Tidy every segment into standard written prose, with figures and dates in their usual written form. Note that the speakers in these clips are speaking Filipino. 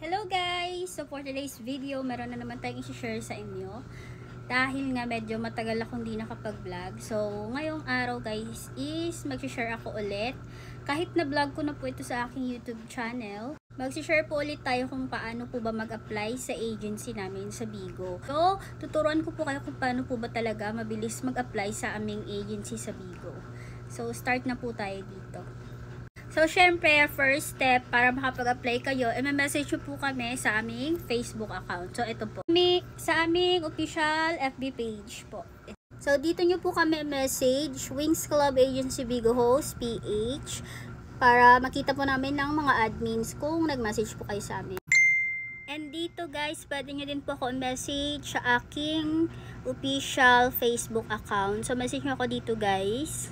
Hello guys! So for today's video, meron na naman tayong i-share sa inyo. Dahil nga medyo matagal akong di nakapag-vlog. So ngayong araw guys is mag-share ako ulit. Kahit na vlog ko na po ito sa aking YouTube channel, mag-share po ulit tayo kung paano po ba mag-apply sa agency namin sa Bigo. So tuturuan ko po kayo kung paano po ba talaga mabilis mag-apply sa aming agency sa Bigo. So start na po tayo dito. So, syempre, first step, para makapag-apply kayo, i-message po kami sa aming Facebook account. So, ito po. Sa aming official FB page po. So, dito nyo po kami message, Wings Club Agency Bigo Host, PH, para makita po namin ng mga admins kung nag-message po kayo sa amin. And dito guys, pwede nyo din po ako message sa aking official Facebook account. So, message nyo ako dito guys.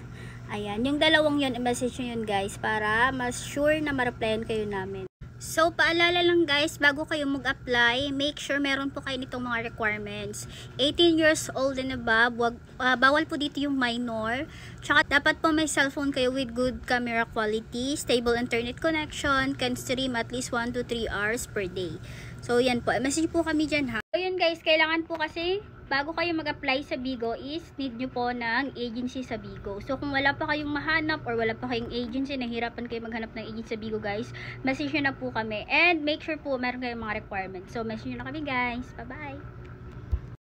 Ayan, yung dalawang yun, i-message nyo yun guys para mas sure na ma-replyan kayo namin. So, paalala lang guys, bago kayo mag-apply, make sure meron po kayo nitong mga requirements. 18 years old and above, bawal po dito yung minor. Tsaka dapat po may cellphone kayo with good camera quality, stable internet connection, can stream at least 1 to 3 hours per day. So, yan po. I-message po kami dyan ha. So, yun guys, kailangan po kasi bago kayo mag-apply sa Bigo is need nyo po ng agency sa Bigo. So, kung wala pa kayong mahanap or wala pa kayong agency, nahihirapan kayo maghanap ng agency sa Bigo guys, message nyo na po kami. And make sure po meron kayong mga requirements. So, message nyo na kami guys. Bye-bye!